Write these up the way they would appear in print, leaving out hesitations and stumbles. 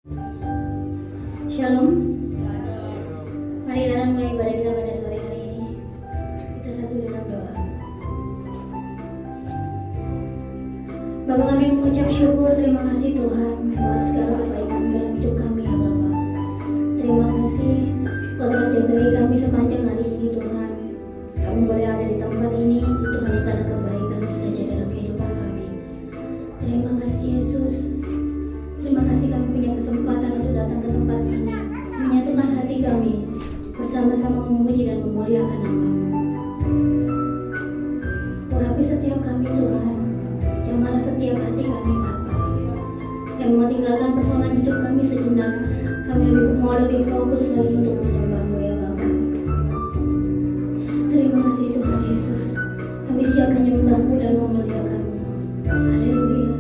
Shalom. Mari dalam mulai ibadah kita pada sore hari ini, kita satu dalam doa. Bapa, kami mengucap syukur, terima kasih Tuhan buat segala kebaikan dalam hidup kami ya Bapa. Terima kasih Kau telah jagai kami sepanjang hari ini Tuhan. Kami boleh ada di tempat ini itu hanya karena kebaikan-Mu saja dalam kehidupan kami. Terima kasih Yesus. Terima kasih kami punya kesempatan untuk datang ke tempat ini, menyatukan hati kami, bersama-sama memuji dan memuliakan nama-Mu. Urapi setiap kami Tuhan, jamalah setiap hati kami Bapa, yang mau tinggalkan persoalan hidup kami sejenak. Kami mau lebih fokus lagi untuk menyembah-Mu ya Bapa. Terima kasih Tuhan Yesus, kami siap menyembah-Mu dan memuliakan-Mu. Haleluya.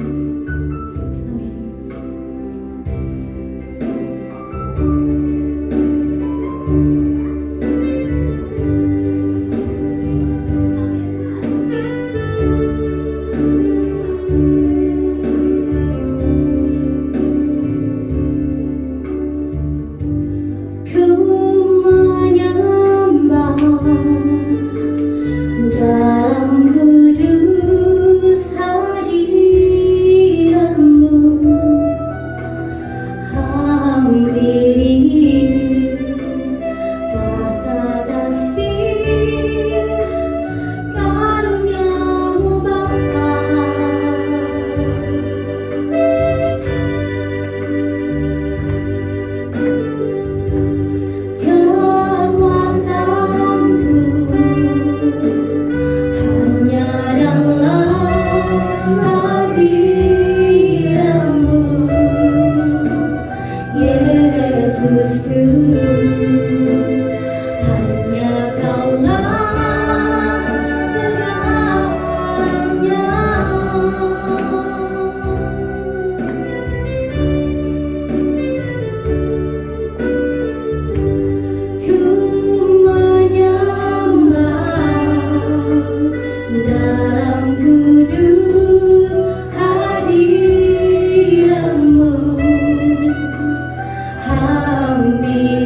Hampir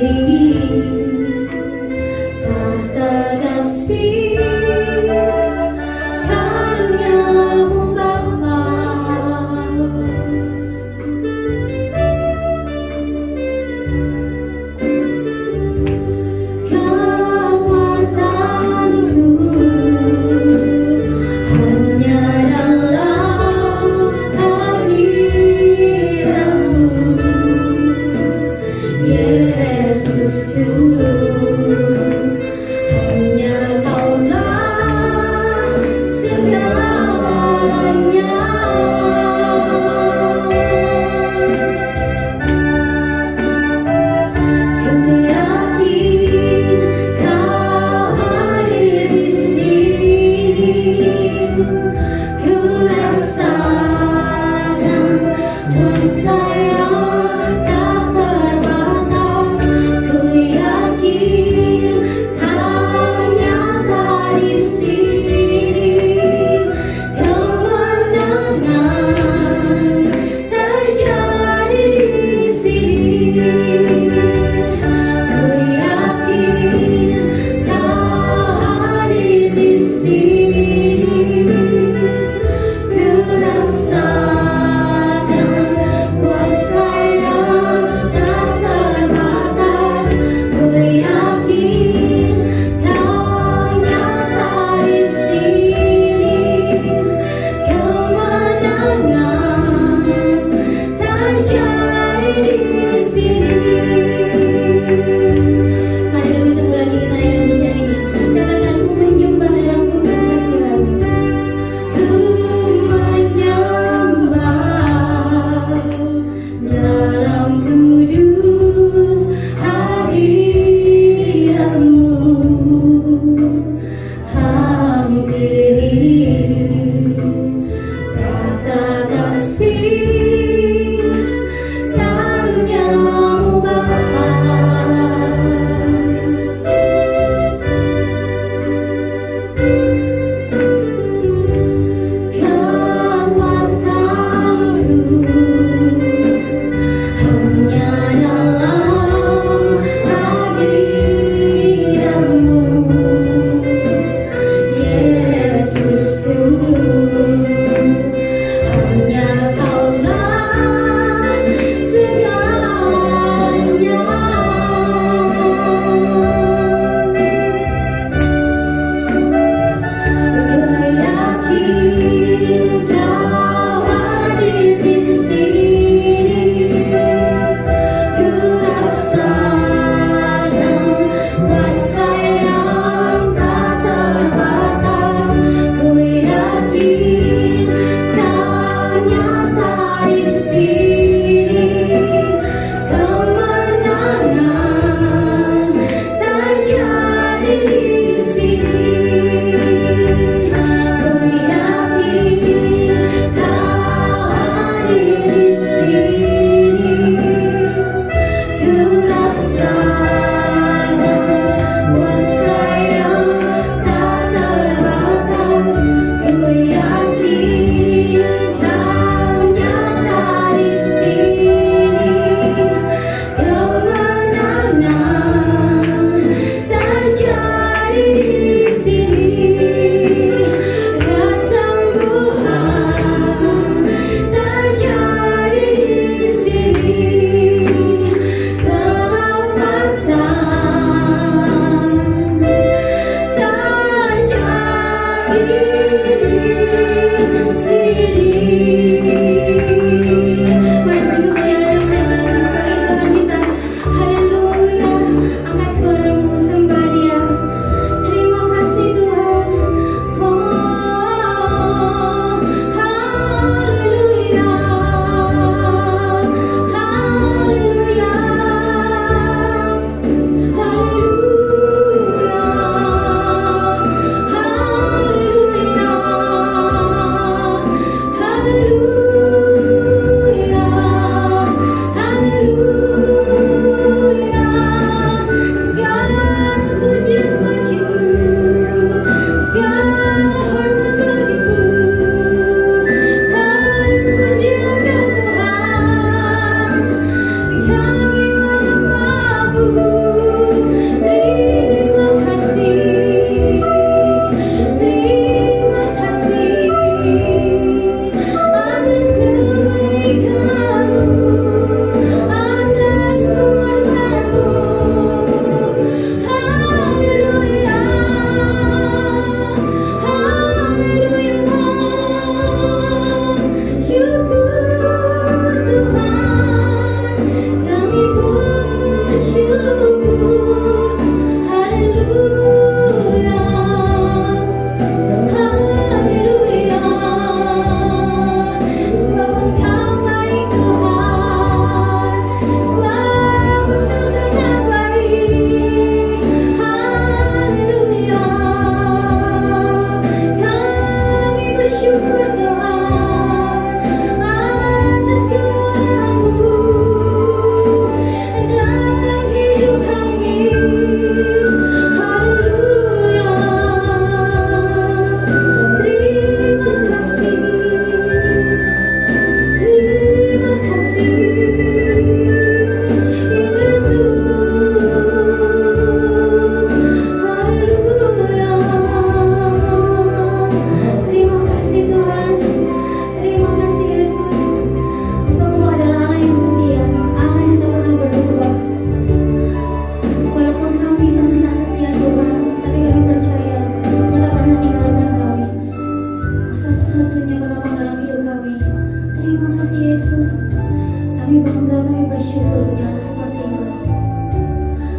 kami bersyukur Tuhan seperti itu.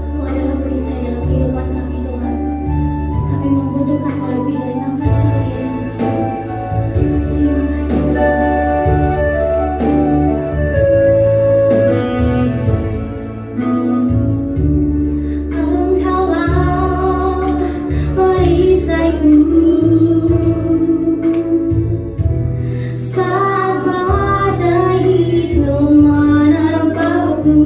Engkau adalah perisai dalam kehidupan kami Tuhan. Kami membutuhkan lebih dari nafas kami Yesus. Terima kasih Tuhan. Engkaulah perisaiku saat badai hidup menerpaku.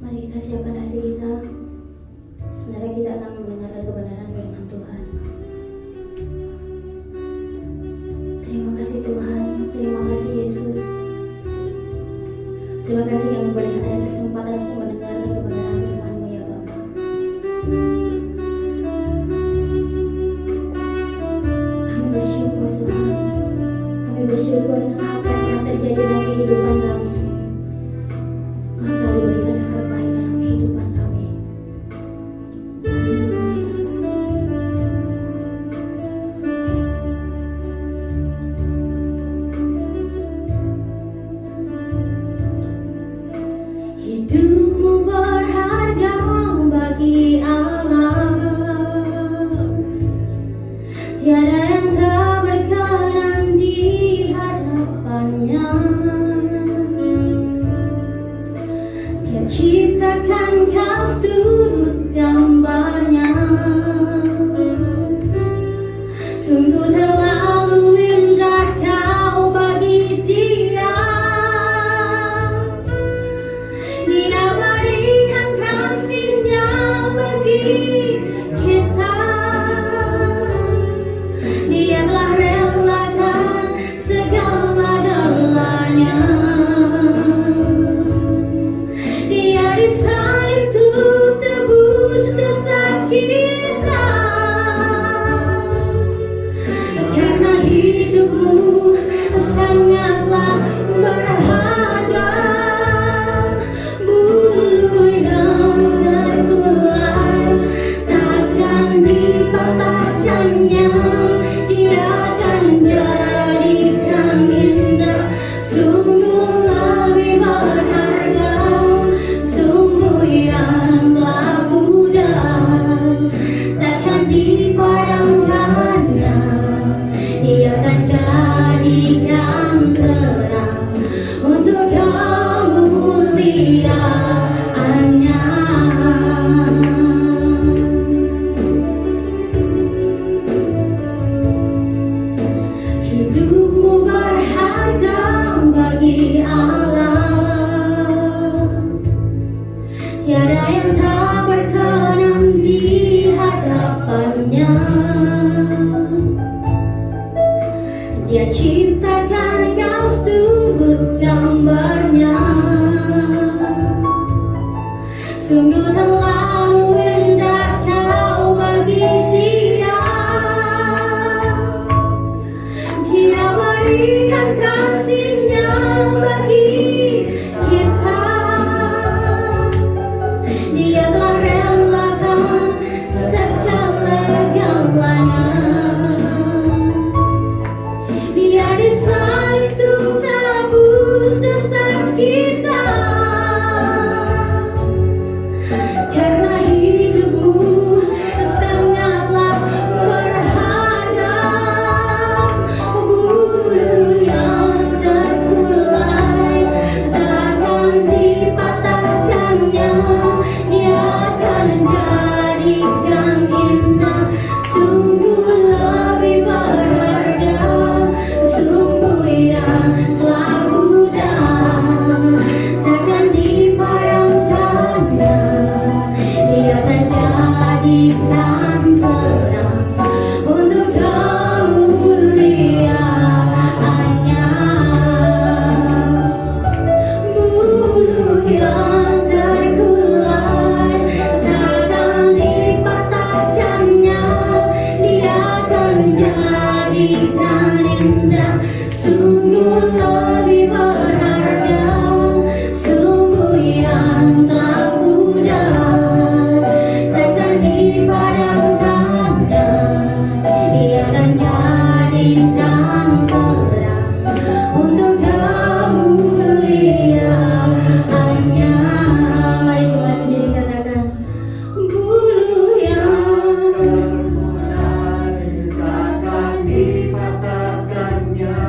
Mari kita siapkan hati kita. Sebenarnya kita akan mendengarkan kebenaran firman Tuhan. Terima kasih Tuhan, terima kasih Yesus. Terima kasih kami boleh ada kesempatan untuk mendengarkan kebenaran firman-Mu ya Bapa. Kami bersyukur Tuhan. Kami bersyukur dengan apa yang telah terjadi dalam kehidupan kami. Kau selalu berikan yang terbaik dalam kehidupan kami. Hidupmu berharga bagi Allah. Tiada yang tak berkenan di hadapannya. Dia ciptakan kau seturut gambarnya. Sungguh terlalu indah kau bagi Dia. Dia berikan kasih-Nya bagi kita. Dia telah relakan segala-galanya. Dia disalib untuk tebus dosa kita. Karena hidupmu sangatlah berharga. Bulu yang terkulai takkan dipatahkannya. Dia akan jadikan indah. Sungguh lebih berharga sumber yang telah pudar. Takkan dipadamkannya. Dia akan jadikan terang untuk kemuliaan-Nya. Hidupmu berharga bagi Allah. Tiada yang tak berkenan di hadapannya. Dia ciptakan kau seturut gambarnya. Sungguh terlalu indah kau bagi Dia. Dia berikan kasih-Nya bagi kita. Dia telah relakan segala-galanya. Dia disalib untuk tebus dosa kita. Karena hidupmu sangatlah berharga. Bulu yang terkulai takkan dipatahkannya. Dia akan jadikan indah. Sungguh lebih berharga sumber yang telah pudar. Takkan dipadamkannya. Dia akan jadikan terang untuk kemuliaan-Nya. Bulu yang terkulai takkan dipatahkannya. Dia akan jadikan indah. Sungguh lebih berharga sumber yang telah pudar. Takkan dipadamkannya. Dia akan jadikan terang untuk kemuliaan-Nya. Mari coba sendiri katakan. Bulu yang takkan dipatahkannya.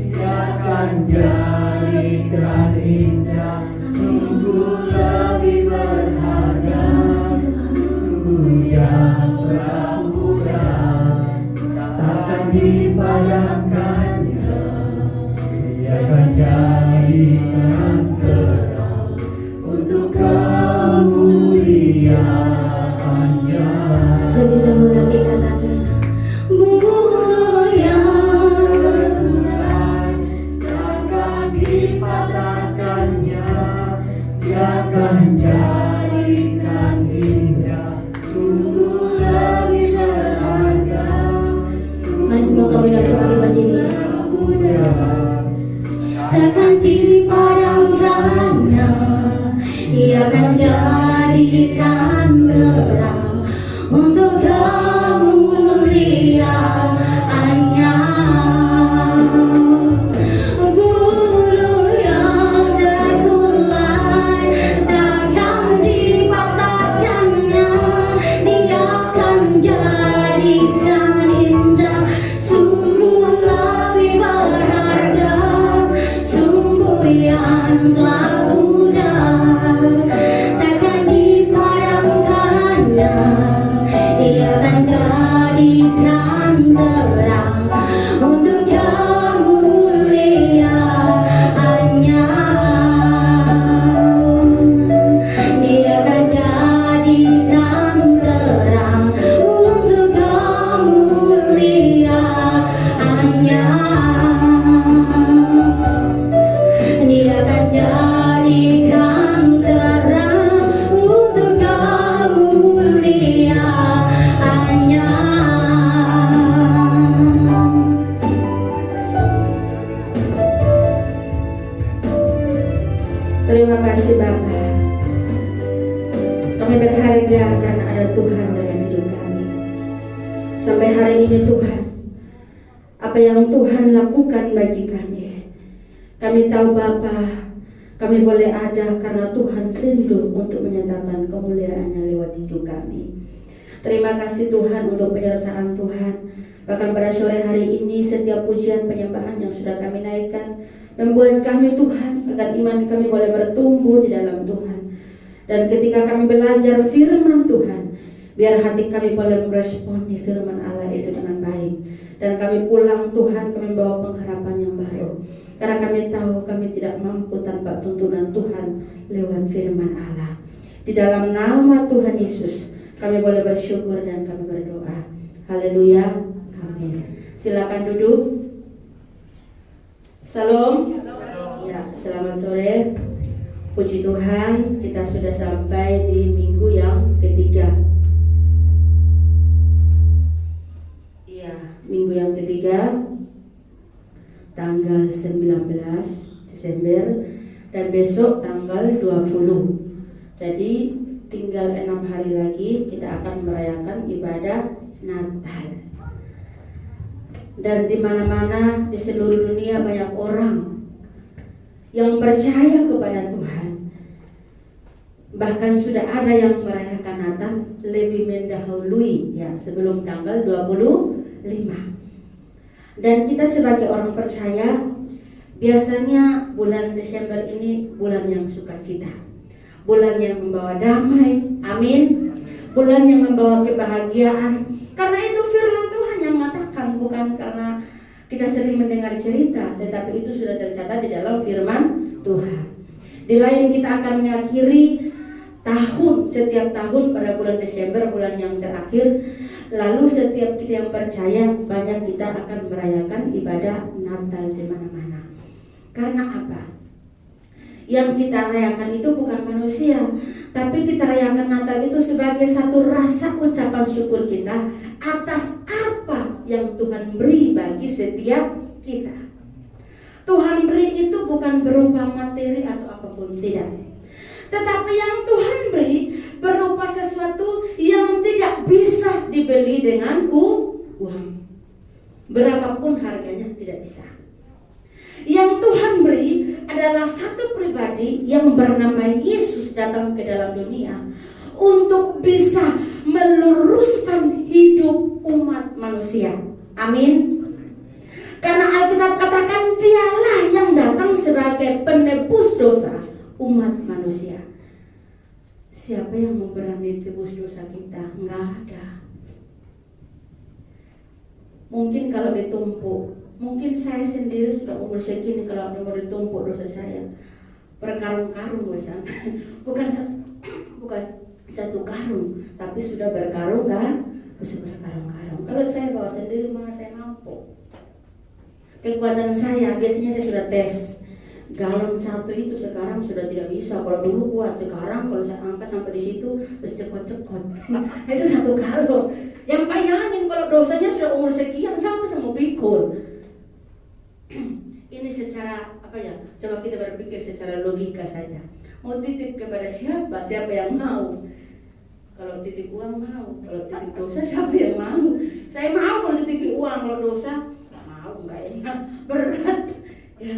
Dia akan jadikan indah. Sungguh lebih berharga sumber yang telah pudar. Takkan dipadamkannya. Dia akan jadikan terang untuk dipatahkannya, dia akan jadikan indah, sungguh lebih berharga. Mari semua kami dapat kembali berdiri. Takkan dipadamkannya, dia akan jadikan terang untuk kemuliaannya. Bulu yang terkulai takkan dipatahkannya, dia akan jadikan indah, sungguh lebih berharga, sungguh yang telah pudar. Takkan dipadamkannya, dia akan jadikan terang untuk kemuliaannya. Dia akan jadikan terang untuk kemuliaannya. Dia akan jadikan terang untuk kemuliaannya. Terima kasih Bapa. Kami berharga karena ada Tuhan dalam hidup kami. Sampai hari ini Tuhan, apa yang Tuhan lakukan bagi kami tahu Bapa, kami boleh ada karena Tuhan rindu untuk menyatakan kemuliaan-Nya lewat hidup kami. Terima kasih Tuhan untuk penyertaan Tuhan. Bahkan pada sore hari ini setiap pujian penyembahan yang sudah kami naikkan membuat kami Tuhan agar iman kami boleh bertumbuh di dalam Tuhan. Dan ketika kami belajar firman Tuhan, biar hati kami boleh meresponi firman Allah itu dengan baik. Dan kami pulang Tuhan, kami bawa pengharapan yang baru. Karena kami tahu kami tidak mampu tanpa tuntunan Tuhan lewat firman Allah. Di dalam nama Tuhan Yesus kami boleh bersyukur dan kami berdoa. Haleluya. Amin. Silakan duduk. Salam. Ya, selamat sore. Puji Tuhan, kita sudah sampai di minggu yang ketiga. Iya, minggu yang ketiga, tanggal 19 Desember dan besok tanggal 20. Jadi tinggal 6 hari lagi kita akan merayakan ibadah Natal. Dan di mana-mana di seluruh dunia banyak orang yang percaya kepada Tuhan. Bahkan sudah ada yang merayakan Natal lebih mendahului ya sebelum tanggal 25. Dan kita sebagai orang percaya, biasanya bulan Desember ini bulan yang sukacita, bulan yang membawa damai, amin. Bulan yang membawa kebahagiaan. Karena itu firman Tuhan yang mengatakan, bukan karena kita sering mendengar cerita, tetapi itu sudah tercatat di dalam firman Tuhan. Di lain kita akan mengakhiri tahun, setiap tahun pada bulan Desember, bulan yang terakhir. Lalu setiap kita yang percaya, banyak kita akan merayakan ibadah Natal di mana-mana. Karena apa? Yang kita rayakan itu bukan manusia, tapi kita rayakan Natal itu sebagai satu rasa ucapan syukur kita atas apa yang Tuhan beri bagi setiap kita. Tuhan beri itu bukan berupa materi atau apapun, tidak. Tetapi yang Tuhan beri berupa sesuatu yang tidak bisa dibeli dengan uang. Berapapun harganya tidak bisa. Yang Tuhan beri adalah satu pribadi yang bernama Yesus datang ke dalam dunia untuk bisa meluruskan hidup umat manusia. Amin. Karena Alkitab katakan dialah yang datang sebagai penebus dosa umat manusia. Siapa yang mau berani tebus dosa kita? Enggak ada. Mungkin kalau ditumpuk, mungkin saya sendiri sudah umur segini, kalau mau ditumpuk dosa saya berkarung-karung misalnya. bukan satu karung, tapi sudah berkarung kan? Sudah berkarung-karung. Kalau saya bawa sendiri mana saya mampu. Kekuatan saya biasanya saya sudah tes. galon satu itu sekarang sudah tidak bisa. Kalau dulu kuat, sekarang kalau saya angkat sampai di situ terus cekot-cekot. Itu 1 galon. Yang bayangin kalau dosanya sudah umur sekian sampai sama pikul. Ini secara apa ya? Coba kita berpikir secara logika saja. Mau titip kepada siapa? Siapa yang mau? Kalau titip uang mau, kalau titip dosa siapa yang mau? Saya mau kalau titip uang, kalau dosa mau, enggak enak, berat. Ya.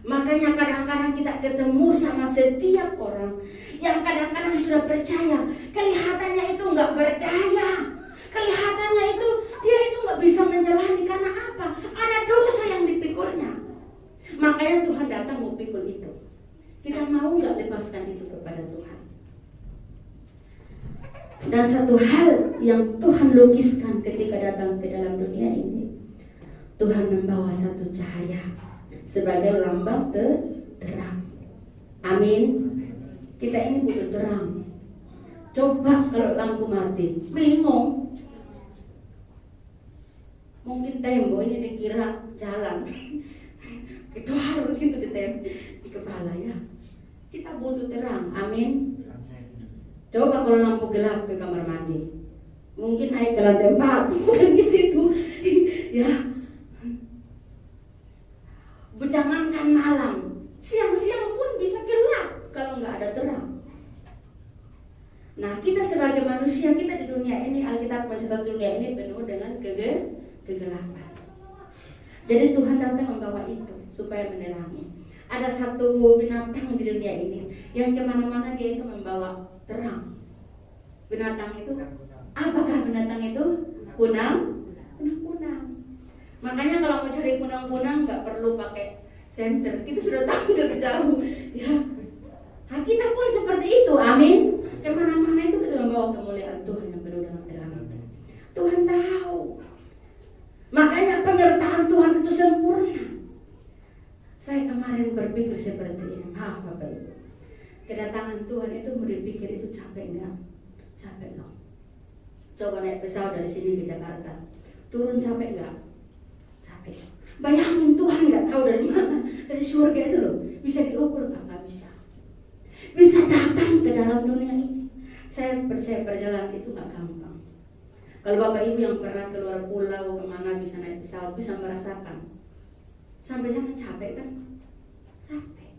Makanya kadang-kadang kita ketemu sama setiap orang yang kadang-kadang sudah percaya, kelihatannya itu enggak berdaya, kelihatannya itu dia itu enggak bisa menjalani karena apa? Ada dosa yang dipikulnya. Makanya Tuhan datang mau pikul itu. Kita mau enggak lepaskan itu kepada Tuhan? Dan satu hal yang Tuhan lukiskan ketika datang ke dalam dunia ini, Tuhan membawa satu cahaya sebagai lambang terang. Amin. Kita ini butuh terang. Coba kalau lampu mati, bingung. Mungkin tembok ini dikira jalan, kedor gitu di kepala ya. Kita butuh terang. Amin. Coba kalau lampu gelap ke kamar mandi, mungkin naik ke lantai 4, bukan di situ, ya. Jangankan malam, siang-siang pun bisa gelap kalau nggak ada terang. Nah, kita sebagai manusia, kita di dunia ini, Alkitab mencatat dunia ini penuh dengan kegelapan. Jadi Tuhan datang membawa itu supaya menerangi. Ada satu binatang di dunia ini yang kemana-mana dia itu membawa terang. Binatang itu, apakah binatang itu? Kunang. Makanya kalau mau cari kunang-kunang nggak perlu pakai senter, kita sudah tahu dari jauh. Ya, nah, kita pun seperti itu. Amin. Kemana-mana itu kita membawa kemuliaan Tuhan yang penuh dengan terang itu. Tuhan tahu. Makanya penyertaan Tuhan itu sempurna. Saya kemarin berpikir seperti ini. Bapak Ibu, kedatangan Tuhan itu mau dipikir itu capek enggak? Capek loh. Coba naik pesawat dari sini ke Jakarta, turun capek enggak? Capek. Bayangin Tuhan nggak tahu dari mana, dari surga itu loh, bisa diukur nggak bisa. Bisa datang ke dalam dunia ini. Saya percaya perjalanan itu nggak gampang. Kalau Bapak Ibu yang pernah keluar pulau kemana bisa naik pesawat bisa merasakan. Sampai sana capek kan? Capek.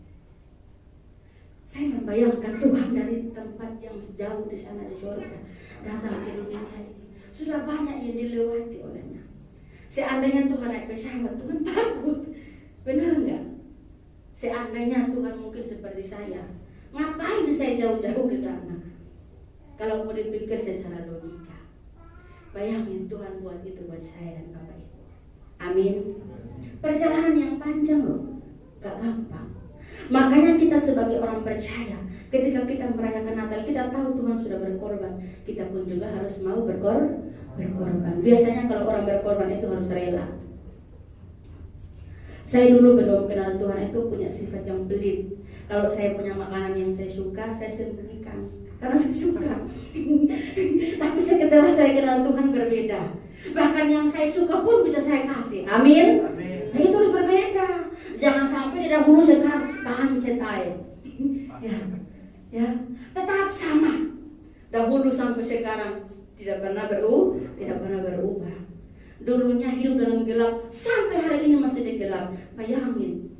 Saya membayangkan Tuhan dari tempat yang sejauh di sana di surga datang ke dunia ini. Sudah banyak yang dilewati olehnya. Seandainya Tuhan naik pesawat, Tuhan takut. Benar enggak? Seandainya Tuhan mungkin seperti saya, ngapain saya jauh-jauh ke sana? Kalau mau dipikir secara logika, bayangin Tuhan buat itu buat saya dan Bapak Ibu. Amin. Perjalanan yang panjang loh, gak gampang. Makanya kita sebagai orang percaya, ketika kita merayakan Natal, kita tahu Tuhan sudah berkorban. Kita pun juga harus mau berkorban. Biasanya kalau orang berkorban itu harus rela. Saya dulu belum kenal Tuhan itu punya sifat yang pelit. Kalau saya punya makanan yang saya suka, saya sembunyikan karena saya suka. Tapi setelah saya kenal Tuhan berbeda. Bahkan yang saya suka pun bisa saya kasih. Amin. Nah, itu harus berbeda. Jangan sampai di dahulu sekarang pancet air. Ya, tetap sama. Dahulu sampai sekarang tidak pernah berubah. Dulunya hidup dalam gelap, sampai hari ini masih di gelap. Bayangin,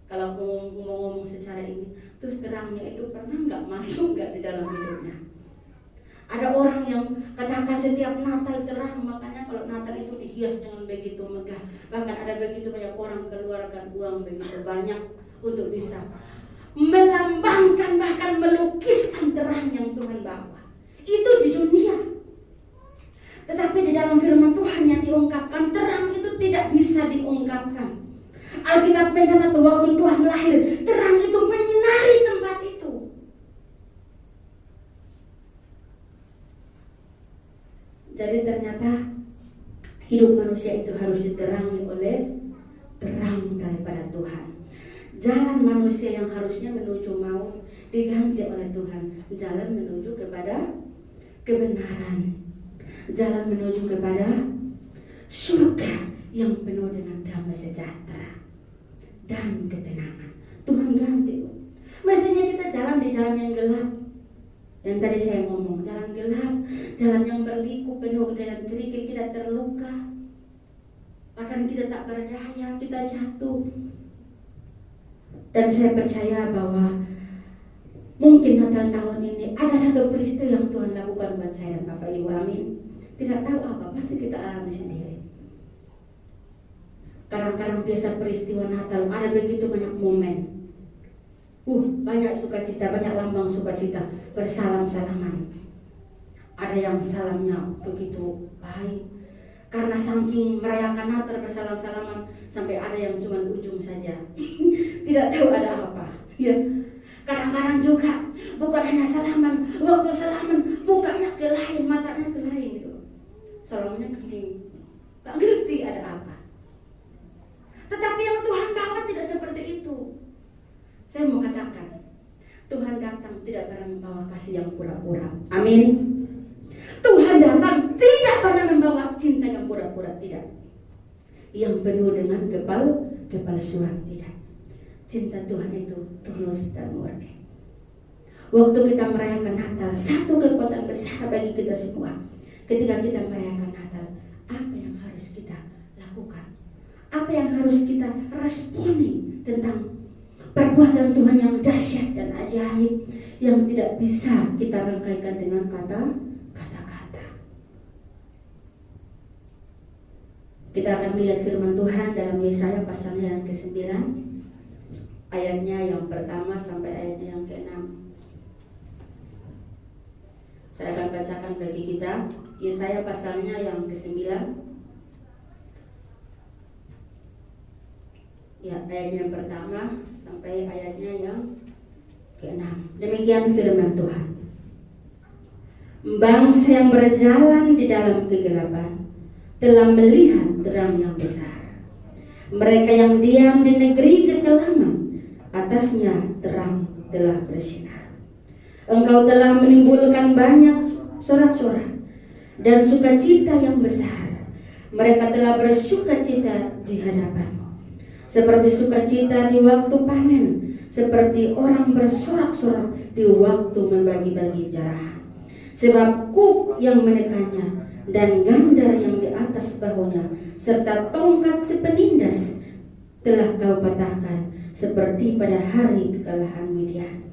kalau mau ngomong secara ini, terus terangnya itu pernah nggak masuk nggak di dalam hidupnya? Ada orang yang katakan setiap Natal terang, makanya kalau Natal itu dihias dengan begitu megah. Bahkan ada begitu banyak orang keluarkan uang begitu banyak untuk bisa melambangkan bahkan melukiskan terang yang Tuhan bawa. Itu di dunia. Tetapi di dalam firman Tuhan yang diungkapkan, terang itu tidak bisa diungkapkan. Alkitab mencatat waktu Tuhan lahir, terang itu menyinari tempat itu. Jadi ternyata hidup manusia itu harus diterangi oleh terang daripada Tuhan. Jalan manusia yang harusnya menuju maut diganti oleh Tuhan. Jalan menuju kepada kebenaran. Jalan menuju kepada surga yang penuh dengan damai sejahtera. dan ketenangan. Tuhan ganti. Mestinya kita jalan di jalan yang gelap. Yang tadi saya ngomong, jalan gelap, jalan yang berliku penuh dengan kerikil, kita terluka. Bahkan kita tak berdaya, kita jatuh. Dan saya percaya bahwa mungkin Natal tahun ini ada satu peristiwa yang Tuhan lakukan buat saya, Bapak Ibu, amin. Tidak tahu apa, pasti kita alami sendiri. Kadang-kadang biasa peristiwa Natal ada begitu banyak momen. Banyak sukacita, banyak lambang sukacita, bersalam-salaman. Ada yang salamnya begitu baik, karena saking merayakan Natal bersalam-salaman sampai ada yang cuma ujung saja. Tidak tahu ada apa. Ya. Kadang-kadang juga bukan hanya salaman, waktu salaman mukanya ke lain, matanya ke lain gitu. Salamannya gini, tak ngerti ada apa. Tetapi yang Tuhan bawa tidak seperti itu. Saya mau katakan, Tuhan datang tidak pernah membawa kasih yang pura-pura. Amin. Tuhan datang tidak pernah membawa cinta yang pura-pura, tidak. Yang penuh dengan kepalsuan, tidak. Cinta Tuhan itu tulus dan murni. Waktu kita merayakan Natal, satu kekuatan besar bagi kita semua. Ketika kita merayakan Natal, apa yang harus kita lakukan? Apa yang harus kita responi tentang perbuatan Tuhan yang dahsyat dan ajaib yang tidak bisa kita rangkaikan dengan kata-kata. Kita akan melihat firman Tuhan dalam Yesaya pasalnya yang ke-9, ayatnya yang pertama sampai ayatnya yang ke-6. Saya akan bacakan bagi kita Yesaya pasalnya yang ke-9. Ya, ayatnya yang pertama sampai ayatnya yang ke-6. Demikian firman Tuhan. Bangsa yang berjalan di dalam kegelapan telah melihat terang yang besar. Mereka yang diam di negeri kekelaman, atasnya terang telah bersinar. Engkau telah menimbulkan banyak sorak-sorai dan sukacita yang besar. Mereka telah bersukacita di hadapanmu, seperti sukacita di waktu panen, seperti orang bersorak-sorak di waktu membagi-bagi jarahan. Sebab kuk yang menekannya dan gandar yang di atas bahunya, serta tongkat sepenindas telah kau patahkan, seperti pada hari kekalahan Midian.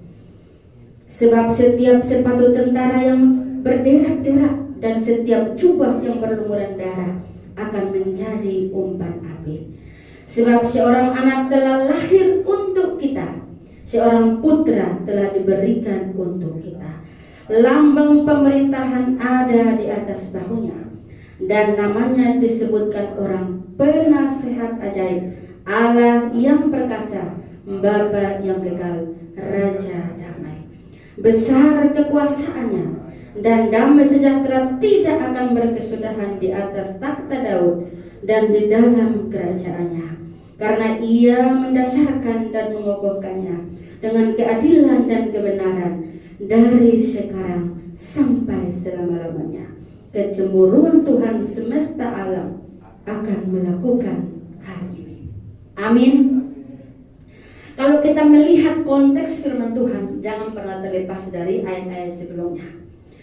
Sebab setiap sepatu tentara yang berderak-derak dan setiap jubah yang berlumuran darah akan menjadi umpan api. Sebab seorang anak telah lahir untuk kita, seorang putra telah diberikan untuk kita. Lambang pemerintahan ada di atas bahunya, dan namanya disebutkan orang penasehat ajaib, Allah yang perkasa, Bapa yang kekal, Raja damai. Besar kekuasaannya, dan damai sejahtera tidak akan berkesudahan di atas takhta Daud dan di dalam kerajaannya. Karena ia mendasarkan dan mengokohkannya dengan keadilan dan kebenaran dari sekarang sampai selama-lamanya. Kecemburuan Tuhan semesta alam akan melakukan hal ini. Amin. Kalau kita melihat konteks firman Tuhan, jangan pernah terlepas dari ayat-ayat sebelumnya.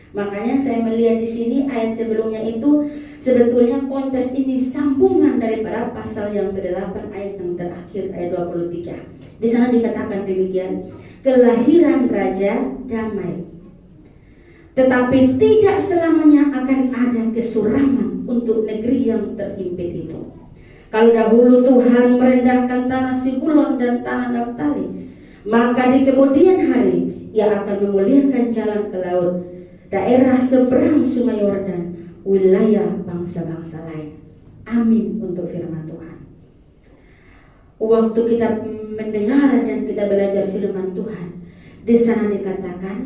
Makanya saya melihat di sini ayat sebelumnya itu sebetulnya konteks ini sambungan daripada pasal yang ke-8 ayat yang terakhir, ayat 23. Di sana dikatakan demikian, kelahiran raja damai. Tetapi tidak selamanya akan ada kesuraman untuk negeri yang terhimpit itu. Kalau dahulu Tuhan merendahkan tanah Sibulon dan tanah Naftali, maka di kemudian hari ia akan memuliakan jalan ke laut, daerah seberang sungai Yordan, wilayah bangsa-bangsa lain. Amin untuk firman Tuhan. Waktu kita mendengar dan kita belajar firman Tuhan, di sana dikatakan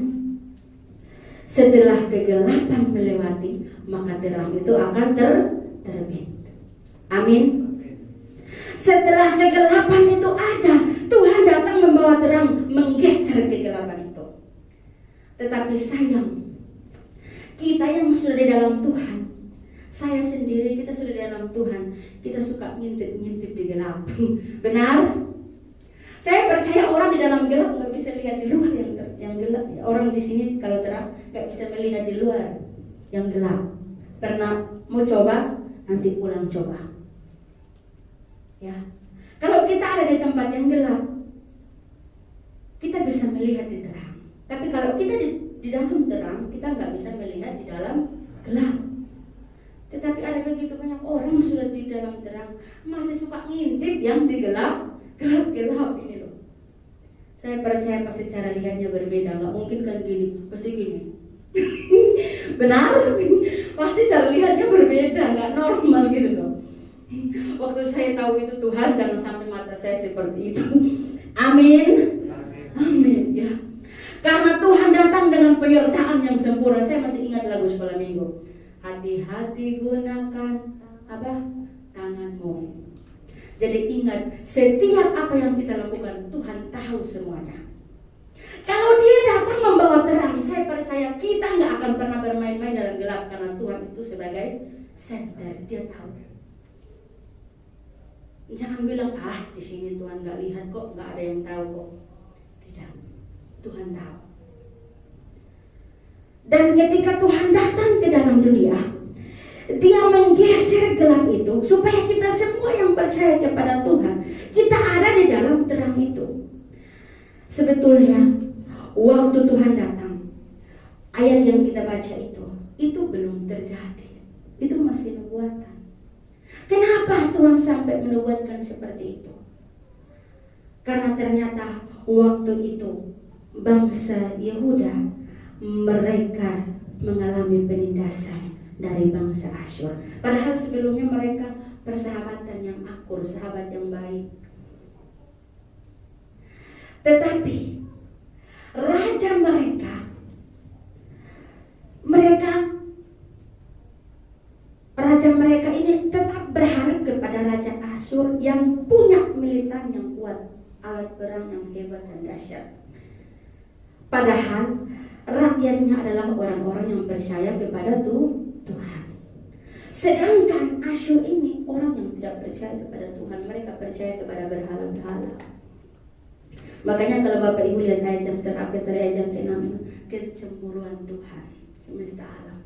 setelah kegelapan melewati, maka terang itu akan terbit. Amin. Setelah kegelapan itu ada, Tuhan datang membawa terang, menggeser kegelapan itu. Tetapi sayang, kita yang sudah di dalam Tuhan, saya sendiri, kita sudah di dalam Tuhan, kita suka ngintip-ngintip di gelap. Benar? percaya orang di dalam gelap nggak bisa lihat di luar yang gelap. Orang di sini kalau terang nggak bisa melihat di luar yang gelap. Pernah mau coba? Nanti pulang coba. Ya, kalau kita ada di tempat yang gelap, kita bisa melihat di terang. Tapi kalau kita di dalam terang, kita nggak bisa melihat di dalam gelap. Tetapi ada begitu banyak orang sudah di dalam terang masih suka ngintip yang di gelap ini loh. Saya percaya pasti cara lihatnya berbeda. Nggak mungkin kan gini, pasti gini. Benar? Pasti cara lihatnya berbeda, nggak normal gitu loh. Waktu saya tahu itu Tuhan, jangan sampai mata saya seperti itu. Amin. Amin ya. Karena Tuhan datang dengan penyertaan yang sempurna. Saya masih ingat lagu sekolah minggu. Hati-hati gunakan apa? Tanganmu. Jadi ingat, setiap apa yang kita lakukan Tuhan tahu semuanya. Kalau Dia datang membawa terang, saya percaya kita nggak akan pernah bermain-main dalam gelap, karena Tuhan itu sebagai center, Dia tahu. Jangan bilang di sini Tuhan nggak lihat kok, nggak ada yang tahu kok. Tidak, Tuhan tahu. Dan ketika Tuhan datang ke dalam dunia, Dia menggeser gelap itu supaya kita semua yang percaya kepada Tuhan, kita ada di dalam terang itu. Sebetulnya waktu Tuhan datang, ayat yang kita baca itu belum terjadi. Itu masih nubuatan. Kenapa Tuhan sampai menubuatkan seperti itu? Karena ternyata waktu itu bangsa Yehuda mereka mengalami penindasan dari bangsa Asyur. Padahal sebelumnya mereka persahabatan yang akur, sahabat yang baik. Tetapi raja mereka ini tetap berharap kepada Raja Asyur yang punya militan yang kuat, alat perang yang hebat dan dahsyat. Padahal rakyatnya adalah orang-orang yang percaya kepada Tuhan. Sedangkan Asyur ini orang yang tidak percaya kepada Tuhan, mereka percaya kepada berhala-berhala. Makanya kalau Bapak Ibu lihat ayat yang terakhir dari ayat yang ke-6 ini, kecemburuan Tuhan semesta alam.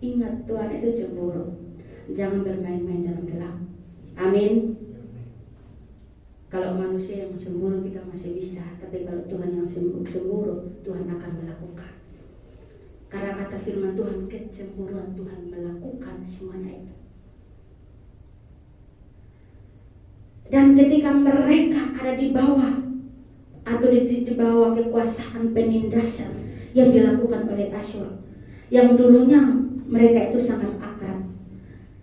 Ingat, Tuhan itu cemburu. Jangan bermain-main dalam gelap. Amin. Kalau manusia yang cemburu kita masih bisa, tapi kalau Tuhan yang cemburu, Tuhan akan melakukan. Karena kata firman Tuhan, kecemburuan Tuhan melakukan semuanya itu. Dan ketika mereka ada di bawah atau di bawah kekuasaan penindasan yang dilakukan oleh Asyur, yang dulunya mereka itu sangat akrab,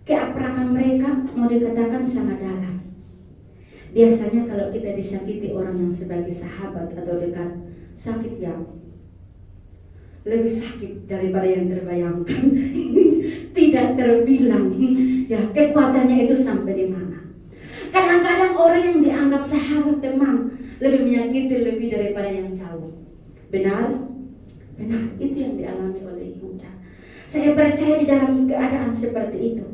keakraban mereka mau dikatakan sangat dalam. Biasanya kalau kita disakiti orang yang sebagai sahabat atau dekat, sakit yang lebih sakit daripada yang terbayangkan. Tidak terbilang ya kekuatannya itu sampai di mana. Kadang-kadang orang yang dianggap sahabat, teman, lebih menyakiti lebih daripada yang jauh. Benar? Benar, itu yang dialami oleh Yehuda. Saya percaya di dalam keadaan seperti itu,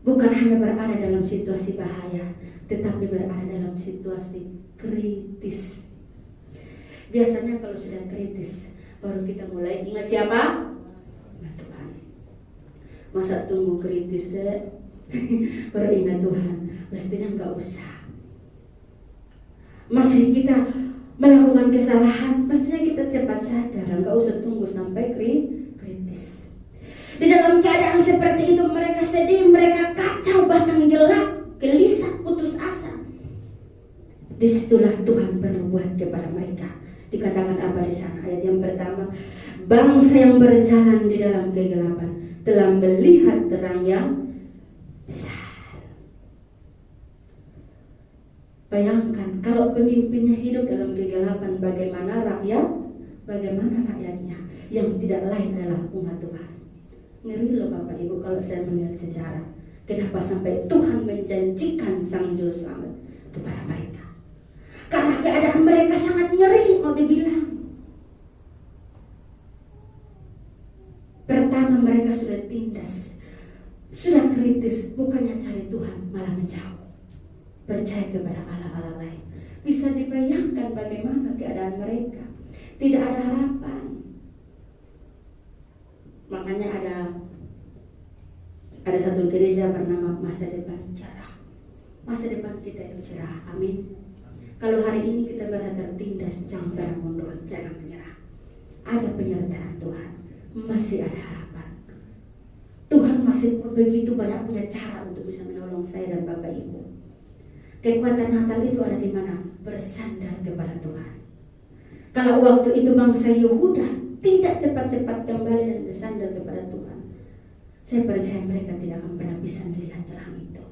bukan hanya berada dalam situasi bahaya, tetapi berada dalam situasi kritis. Biasanya kalau sudah kritis, baru kita mulai ingat siapa? Ingat Tuhan. Masa tunggu kritis deh, baru ingat Tuhan? Mestinya nggak usah. Masih kita melakukan kesalahan, mestinya kita cepat sadar, nggak usah tunggu sampai kritis. Di dalam keadaan seperti itu mereka sedih, mereka kacau, bahkan gelap, gelisah, putus asa. Disitulah Tuhan berbuat kepada mereka. Dikatakan apa di sana? Ayat yang pertama, bangsa yang berjalan di dalam kegelapan telah melihat terang yang besar. Bayangkan kalau pemimpinnya hidup dalam kegelapan, bagaimana rakyatnya yang tidak lain adalah umat Tuhan. Ngeri loh Bapak Ibu kalau saya melihat sejarah. Kenapa sampai Tuhan menjanjikan Sang Juru Selamat kepada mereka? Karena keadaan mereka sangat ngeri, mau dibilang. Pertama mereka sudah tindas, sudah kritis, bukannya cari Tuhan malah menjauh. percaya kepada Allah-Allah lain. Bisa dibayangkan bagaimana keadaan mereka. Tidak ada harapan. Makanya ada satu gereja bernama Masa Depan Cerah. Masa depan kita itu cerah. Amin. Kalau hari ini kita berada tertindas, jangan pernah mundur, jangan menyerah. Ada penyertaan Tuhan, masih ada harapan. Tuhan masih begitu banyak punya cara untuk bisa menolong saya dan Bapak Ibu. Kekuatan Natal itu ada di mana? Bersandar kepada Tuhan. Kalau waktu itu bangsa Yehuda tidak cepat-cepat kembali dan bersandar kepada Tuhan, saya percaya mereka tidak akan pernah bisa melihat terang itu.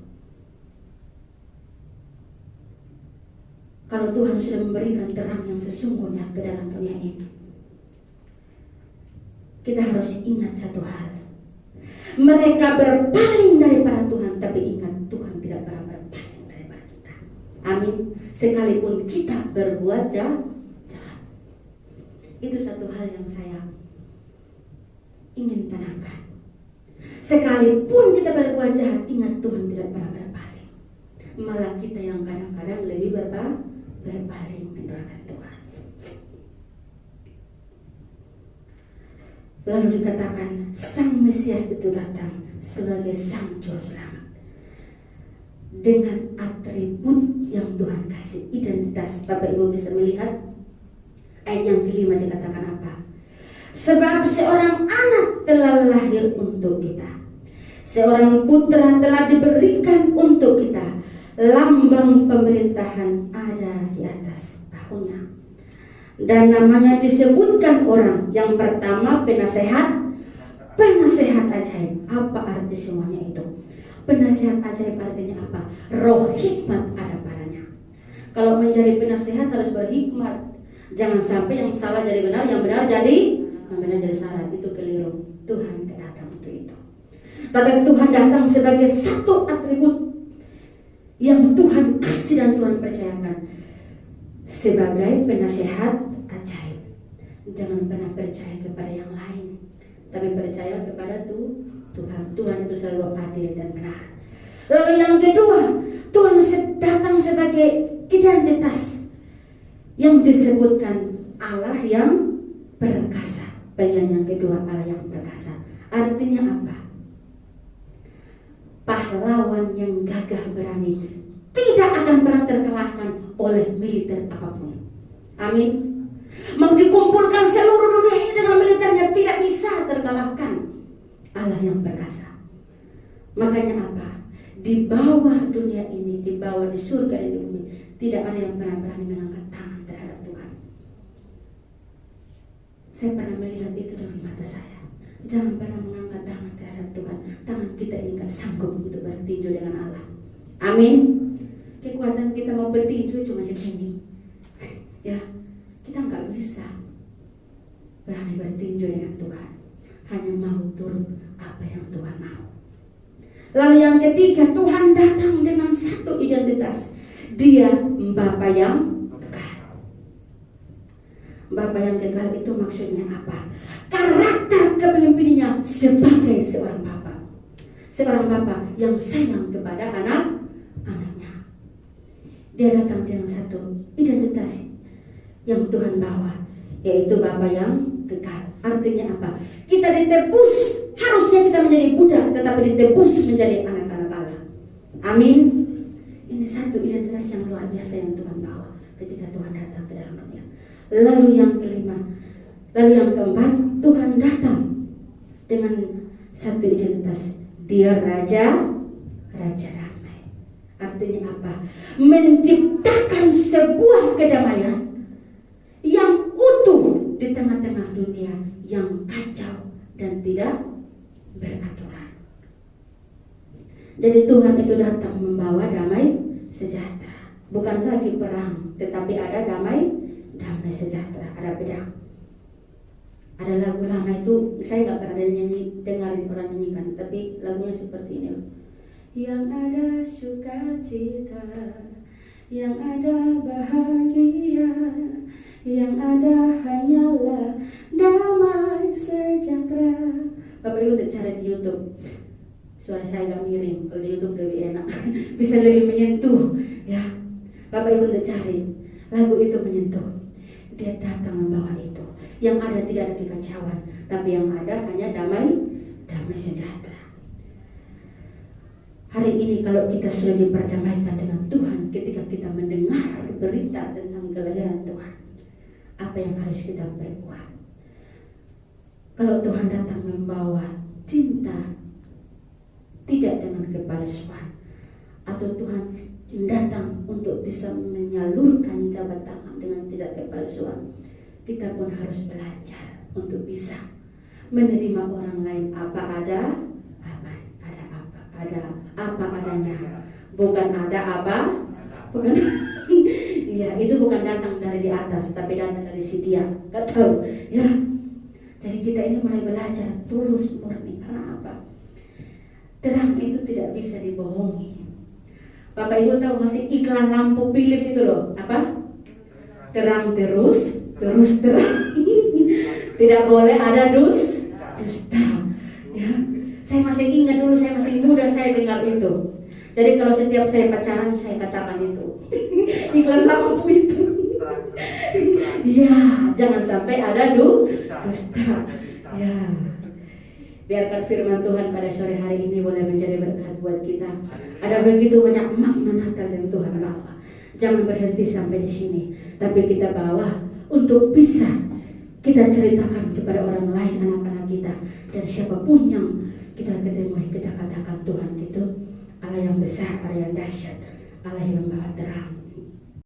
Kalau Tuhan sudah memberikan terang yang sesungguhnya ke dalam dunia ini, kita harus ingat satu hal. Mereka berpaling daripada Tuhan, tapi ingat Tuhan tidak pernah berpaling daripada kita. Amin. Sekalipun kita berbuat jahat. Itu satu hal yang saya ingin tanamkan. Sekalipun kita berbuat jahat, ingat Tuhan tidak pernah berpaling. Malah kita yang kadang-kadang lebih berpaling mendoakan Tuhan. Lalu dikatakan Sang Mesias itu datang sebagai Sang Juru Selamat dengan atribut yang Tuhan kasih, identitas. Bapak Ibu bisa melihat ayat yang kelima dikatakan apa? Sebab seorang anak telah lahir untuk kita, seorang putra telah diberikan untuk kita, lambang pemerintahan ada di atas bahunya, dan namanya disebutkan orang yang pertama penasehat ajaib. Apa arti semuanya itu? Penasehat ajaib artinya apa? Roh hikmat ada padanya. Kalau menjadi penasehat harus berhikmat. Jangan sampai yang salah jadi benar, yang benar jadi salah. Itu keliru. Tuhan tidak datang untuk itu. Tapi Tuhan datang sebagai satu atribut yang Tuhan kasih dan Tuhan percayakan, sebagai penasehat ajaib. Jangan pernah percaya kepada yang lain, tapi percaya kepada Tuhan. Tuhan itu selalu adil dan benar. Lalu yang kedua, Tuhan datang sebagai identitas yang disebutkan Allah yang perkasa. Bagian yang kedua, Allah yang perkasa. Artinya apa? Pahlawan yang gagah berani, tidak akan pernah terkalahkan oleh militer apapun. Amin. Mau dikumpulkan seluruh dunia ini dengan militernya, tidak bisa terkalahkan Allah yang perkasa. Makanya apa? Di bawah dunia ini, di bawah di surga dan di bumi, tidak ada yang pernah berani mengangkat tangan terhadap Tuhan. Saya pernah melihat itu dengan mata saya. Jangan pernah mengangkat tangan terhadap Tuhan. Tangan kita ini gak sanggup untuk bertinju dengan Allah. Amin. Kekuatan kita mau bertinju cuma segini. Ya, kita gak bisa berani bertinju dengan Tuhan. Hanya mau turut apa yang Tuhan mau. Lalu yang ketiga, Tuhan datang dengan satu identitas. Dia Bapa yang kekal. Bapa yang kekal itu maksudnya apa? Karakter kepemimpinannya sebagai seorang bapa. Seorang bapa yang sayang kepada anak-anaknya. Dia datang dengan satu identitas yang Tuhan bawa, yaitu Bapa yang kekal. Artinya apa? Kita ditebus, harusnya kita menjadi budak, tetapi ditebus menjadi anak-anak Allah. Amin. Ini satu identitas yang luar biasa yang Tuhan bawa ketika Tuhan datang ke dalam dunia. Lalu yang kelima, lalu yang keempat, Tuhan datang dengan satu identitas. Dia Raja damai. Artinya apa? Menciptakan sebuah kedamaian yang utuh di tengah-tengah dunia yang kacau dan tidak beraturan. Jadi Tuhan itu datang membawa damai sejahtera. Bukan lagi perang, tetapi ada damai sejahtera, ada pedang. Ada lagu lama itu, saya nggak pernah dengarin orang nyanyikan, tapi lagunya seperti ini. Yang ada sukacita, yang ada bahagia, yang ada hanyalah damai sejahtera. Bapak Ibu udah cari di YouTube Suara saya agak miring, kalau di YouTube lebih enak. Bisa lebih menyentuh, ya. Bapak Ibu untuk cari lagu itu menyentuh. Dia datang membawa itu. Yang ada tidak ada kekacauan, tapi yang ada hanya damai sejahtera. Hari ini kalau kita sudah diperdamaikan dengan Tuhan, ketika kita mendengar berita tentang kelahiran Tuhan, apa yang harus kita perbuat? Kalau Tuhan datang membawa cinta, tidak dengan kepalsuan, atau Tuhan datang untuk bisa menyalurkan jabat tangan dengan tidak kepalsuan, kita pun harus belajar untuk bisa menerima orang lain apa adanya, bukan ada apa, bukan. Iya, itu bukan datang dari di atas, tapi datang dari si dia. Gak tahu, ya. Jadi kita ini mulai belajar tulus murni. Karena apa? Terang itu tidak bisa dibohongi. Bapak Ibu tahu masih iklan lampu Philips itu loh, apa? Terang terus terang. Tidak boleh ada dusta. Ya. Saya masih ingat dulu, saya masih muda, saya dengar itu. Jadi kalau setiap saya pacaran saya katakan itu. Iklan lampu itu. Iya, jangan sampai ada dusta. Ya. Biarkan firman Tuhan pada sore hari ini boleh menjadi berkat buat kita. Ada begitu banyak makna Natal yang Tuhan bawa. Jangan berhenti sampai di sini, tapi kita bawa untuk bisa kita ceritakan kepada orang lain, anak-anak kita, dan siapapun yang kita ketemui, kita katakan Tuhan itu Allah yang besar, Allah yang dahsyat, Allah yang membawa terang.